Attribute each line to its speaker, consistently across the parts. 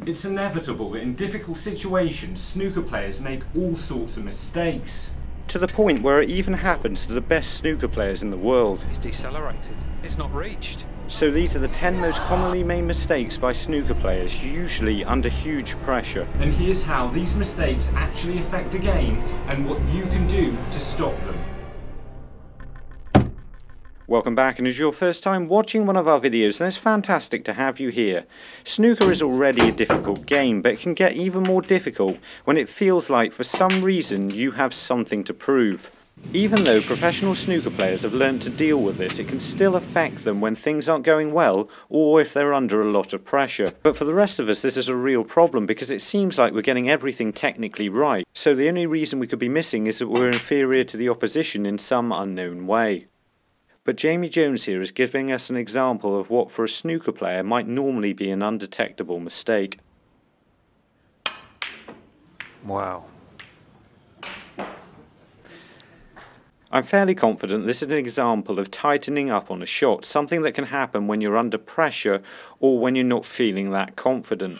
Speaker 1: It's inevitable that in difficult situations, snooker players make all sorts of mistakes.
Speaker 2: To the point where it even happens to the best snooker players in the world.
Speaker 3: It's decelerated. It's not reached.
Speaker 2: So these are the 10 most commonly made mistakes by snooker players, usually under huge pressure.
Speaker 1: And here's how these mistakes actually affect a game and what you can do to stop them.
Speaker 2: Welcome back, and if it's your first time watching one of our videos, then it's fantastic to have you here. Snooker is already a difficult game, but it can get even more difficult when it feels like for some reason you have something to prove. Even though professional snooker players have learned to deal with this, it can still affect them when things aren't going well or if they're under a lot of pressure. But for the rest of us, this is a real problem because it seems like we're getting everything technically right. So the only reason we could be missing is that we're inferior to the opposition in some unknown way. But Jamie Jones here is giving us an example of what for a snooker player might normally be an undetectable mistake.
Speaker 3: Wow.
Speaker 2: I'm fairly confident this is an example of tightening up on a shot, something that can happen when you're under pressure or when you're not feeling that confident.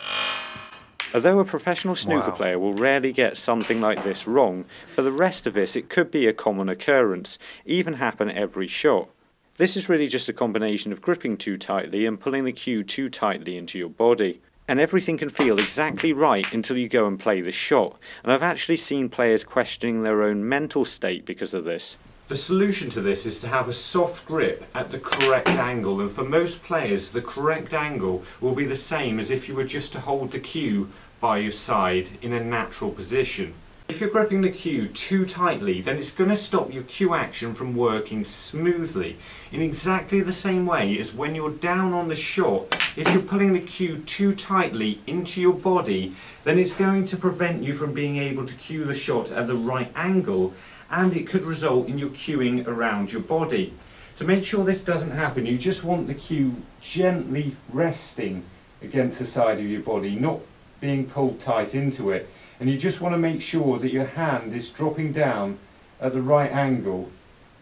Speaker 2: Although a professional snooker player will rarely get something like this wrong, for the rest of us it could be a common occurrence, even happen every shot. This is really just a combination of gripping too tightly and pulling the cue too tightly into your body. And everything can feel exactly right until you go and play the shot, and I've actually seen players questioning their own mental state because of this.
Speaker 1: The solution to this is to have a soft grip at the correct angle, and for most players the correct angle will be the same as if you were just to hold the cue by your side in a natural position. If you're gripping the cue too tightly, then it's going to stop your cue action from working smoothly in exactly the same way as when you're down on the shot. If you're pulling the cue too tightly into your body, then it's going to prevent you from being able to cue the shot at the right angle, and it could result in your cueing around your body. To make sure this doesn't happen, you just want the cue gently resting against the side of your body, not being pulled tight into it. And you just want to make sure that your hand is dropping down at the right angle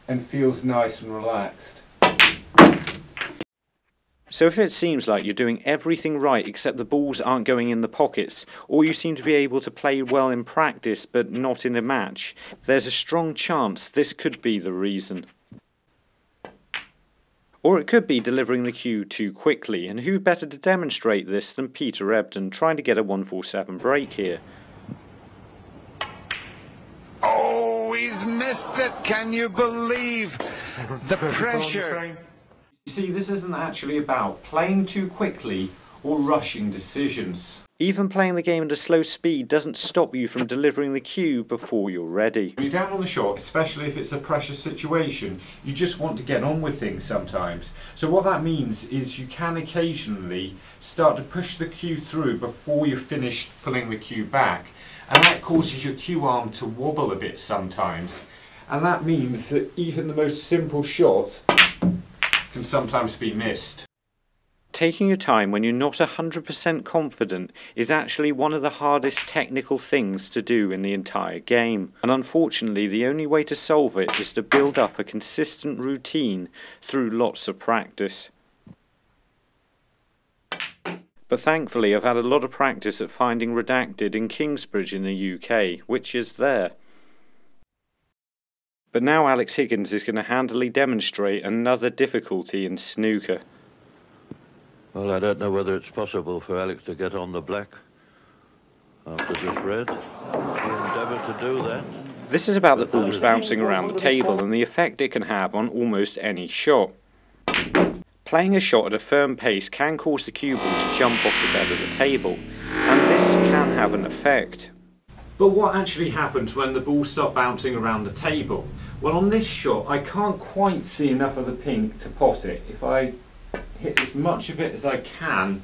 Speaker 1: and feels nice and relaxed.
Speaker 2: So if it seems like you're doing everything right except the balls aren't going in the pockets, or you seem to be able to play well in practice but not in a match, there's a strong chance this could be the reason. Or it could be delivering the cue too quickly, and who better to demonstrate this than Peter Ebdon trying to get a 147 break here.
Speaker 4: Oh, he's missed it! Can you believe the pressure?
Speaker 1: You see, this isn't actually about playing too quickly or rushing decisions.
Speaker 2: Even playing the game at a slow speed doesn't stop you from delivering the cue before you're ready.
Speaker 1: When you're down on the shot, especially if it's a pressure situation, you just want to get on with things sometimes. So what that means is you can occasionally start to push the cue through before you're finished pulling the cue back. And that causes your cue arm to wobble a bit sometimes. And that means that even the most simple shot can sometimes be missed.
Speaker 2: Taking your time when you're not 100% confident is actually one of the hardest technical things to do in the entire game. And unfortunately, the only way to solve it is to build up a consistent routine through lots of practice. But thankfully I've had a lot of practice at finding Redacted in Kingsbridge in the UK, which is there. But now Alex Higgins is going to handily demonstrate another difficulty in snooker.
Speaker 5: Well, I don't know whether it's possible for Alex to get on the black after this red. He endeavoured to do that.
Speaker 2: This is about the balls bouncing around the table and the effect it can have on almost any shot. Playing a shot at a firm pace can cause the cue ball to jump off the bed of the table, and this can have an effect.
Speaker 1: But what actually happens when the balls start bouncing around the table? Well, on this shot I can't quite see enough of the pink to pot it. If I hit as much of it as I can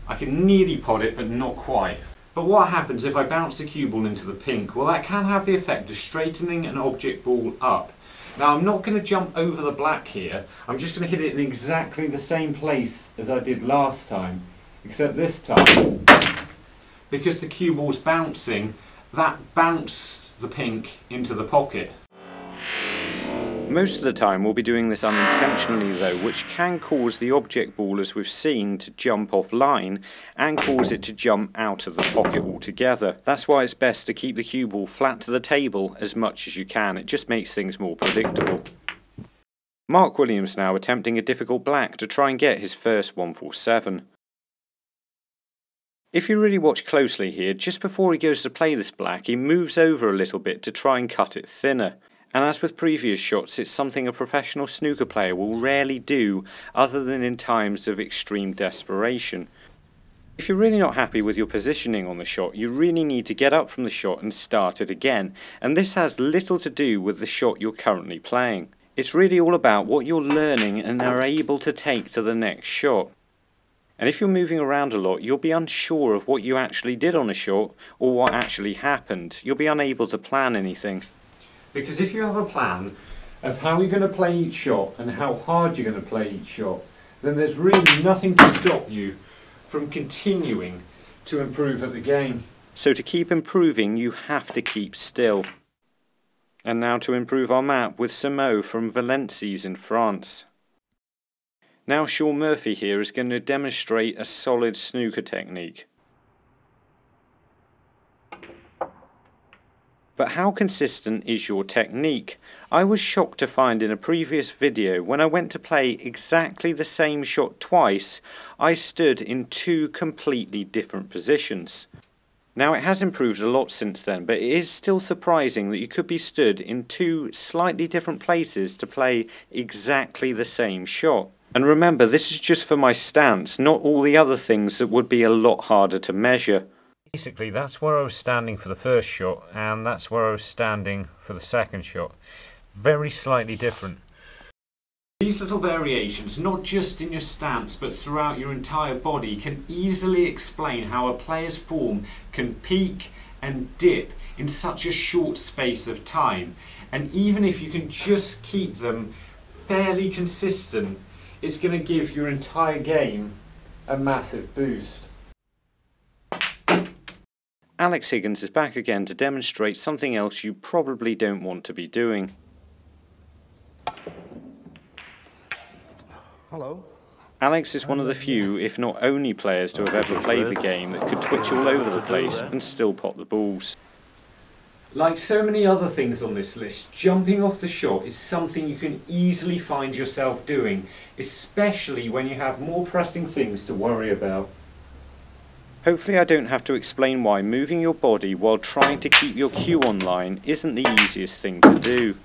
Speaker 1: nearly pot it, but not quite. But what happens if I bounce the cue ball into the pink? Well, that can have the effect of straightening an object ball up. Now, I'm not going to jump over the black here, I'm just going to hit it in exactly the same place as I did last time, except this time, because the cue ball's bouncing, that bounced the pink into the pocket.
Speaker 2: Most of the time we'll be doing this unintentionally though, which can cause the object ball, as we've seen, to jump offline and cause it to jump out of the pocket altogether. That's why it's best to keep the cue ball flat to the table as much as you can. It just makes things more predictable. Mark Williams now attempting a difficult black to try and get his first 147. If you really watch closely here, just before he goes to play this black, he moves over a little bit to try and cut it thinner. And as with previous shots, it's something a professional snooker player will rarely do other than in times of extreme desperation. If you're really not happy with your positioning on the shot, you really need to get up from the shot and start it again. And this has little to do with the shot you're currently playing. It's really all about what you're learning and are able to take to the next shot. And if you're moving around a lot, you'll be unsure of what you actually did on a shot or what actually happened. You'll be unable to plan anything.
Speaker 1: Because if you have a plan of how you're going to play each shot and how hard you're going to play each shot, then there's really nothing to stop you from continuing to improve at the game.
Speaker 2: So to keep improving, you have to keep still. And now to improve our map with Samo from Valences in France. Now Sean Murphy here is going to demonstrate a solid snooker technique. But how consistent is your technique? I was shocked to find in a previous video when I went to play exactly the same shot twice, I stood in two completely different positions. Now it has improved a lot since then, but it is still surprising that you could be stood in two slightly different places to play exactly the same shot. And remember, this is just for my stance, not all the other things that would be a lot harder to measure.
Speaker 3: Basically, that's where I was standing for the first shot, and that's where I was standing for the second shot. Very slightly different.
Speaker 1: These little variations, not just in your stance but throughout your entire body, can easily explain how a player's form can peak and dip in such a short space of time. And even if you can just keep them fairly consistent, it's going to give your entire game a massive boost.
Speaker 2: Alex Higgins is back again to demonstrate something else you probably don't want to be doing.
Speaker 6: Hello.
Speaker 2: Alex is one of the few, if not only players to have ever played the game that could twitch all over the place and still pot the balls.
Speaker 1: Like so many other things on this list, jumping off the shot is something you can easily find yourself doing, especially when you have more pressing things to worry about.
Speaker 2: Hopefully I don't have to explain why moving your body while trying to keep your cue online isn't the easiest thing to do.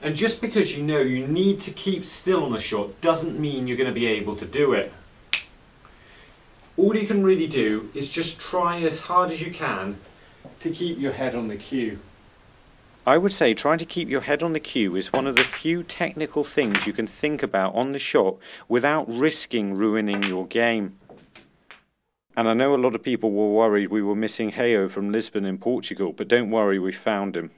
Speaker 1: And just because you know you need to keep still on a shot doesn't mean you're going to be able to do it. All you can really do is just try as hard as you can to keep your head on the cue.
Speaker 2: I would say trying to keep your head on the cue is one of the few technical things you can think about on the shot without risking ruining your game. And I know a lot of people were worried we were missing Heyo from Lisbon in Portugal, but don't worry, we found him.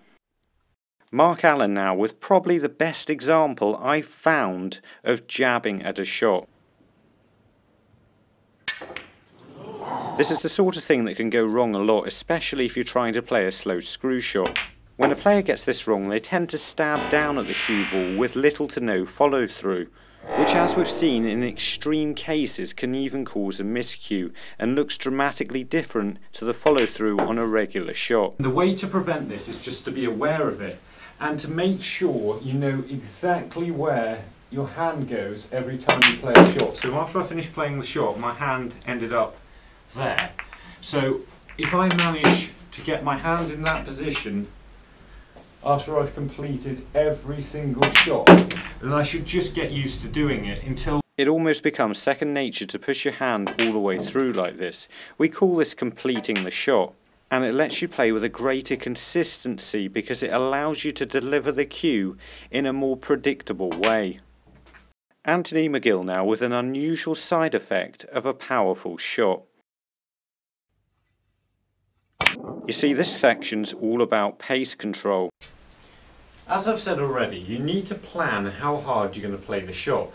Speaker 2: Mark Allen now with probably the best example I've found of jabbing at a shot. This is the sort of thing that can go wrong a lot, especially if you're trying to play a slow screw shot. When a player gets this wrong, they tend to stab down at the cue ball with little to no follow through, which, as we've seen in extreme cases, can even cause a miscue and looks dramatically different to the follow through on a regular shot.
Speaker 1: The way to prevent this is just to be aware of it and to make sure you know exactly where your hand goes every time you play a shot. So after I finished playing the shot, my hand ended up there. So if I manage to get my hand in that position after I've completed every single shot, then I should just get used to doing it until
Speaker 2: it almost becomes second nature to push your hand all the way through like this. We call this completing the shot, and it lets you play with a greater consistency because it allows you to deliver the cue in a more predictable way. Anthony McGill now with an unusual side effect of a powerful shot. You see, this section's all about pace control.
Speaker 1: As I've said already, you need to plan how hard you're going to play the shot.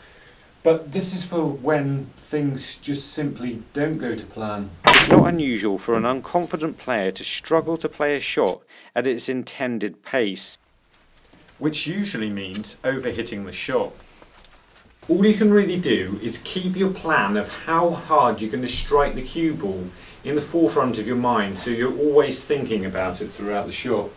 Speaker 1: But this is for when things just simply don't go to plan.
Speaker 2: It's not unusual for an unconfident player to struggle to play a shot at its intended pace.
Speaker 1: which usually means overhitting the shot. All you can really do is keep your plan of how hard you're going to strike the cue ball in the forefront of your mind, so you're always thinking about it throughout the shot.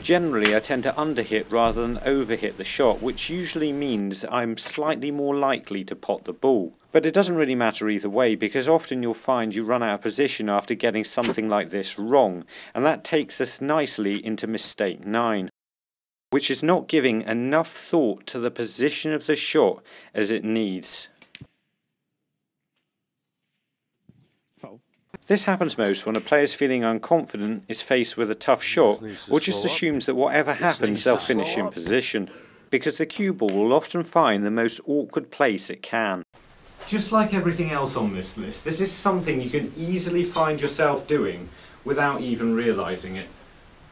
Speaker 2: Generally, I tend to underhit rather than overhit the shot, which usually means I'm slightly more likely to pot the ball. But it doesn't really matter either way, because often you'll find you run out of position after getting something like this wrong, and that takes us nicely into mistake 9, which is not giving enough thought to the position of the shot as it needs. This happens most when a player is feeling unconfident, is faced with a tough shot, or just assumes that whatever happens they'll finish in position, because the cue ball will often find the most awkward place it can.
Speaker 1: Just like everything else on this list, this is something you can easily find yourself doing without even realising it.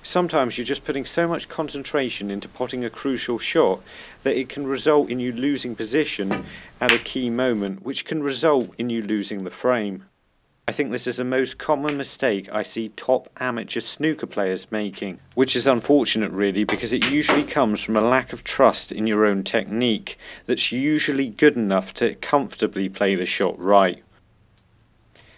Speaker 2: Sometimes you're just putting so much concentration into potting a crucial shot that it can result in you losing position at a key moment, which can result in you losing the frame. I think this is the most common mistake I see top amateur snooker players making, which is unfortunate really, because it usually comes from a lack of trust in your own technique that's usually good enough to comfortably play the shot right.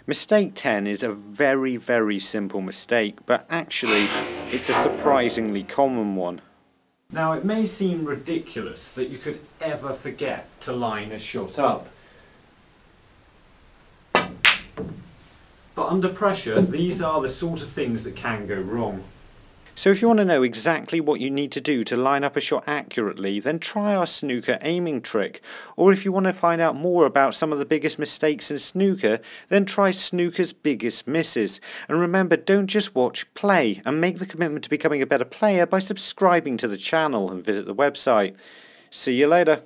Speaker 2: Mistake 10 is a very, very simple mistake, but actually it's a surprisingly common one.
Speaker 1: Now, it may seem ridiculous that you could ever forget to line a shot up. But under pressure, these are the sort of things that can go wrong.
Speaker 2: So if you want to know exactly what you need to do to line up a shot accurately, then try our snooker aiming trick. Or if you want to find out more about some of the biggest mistakes in snooker, then try snooker's biggest misses. And remember, don't just watch, play, and make the commitment to becoming a better player by subscribing to the channel and visit the website. See you later.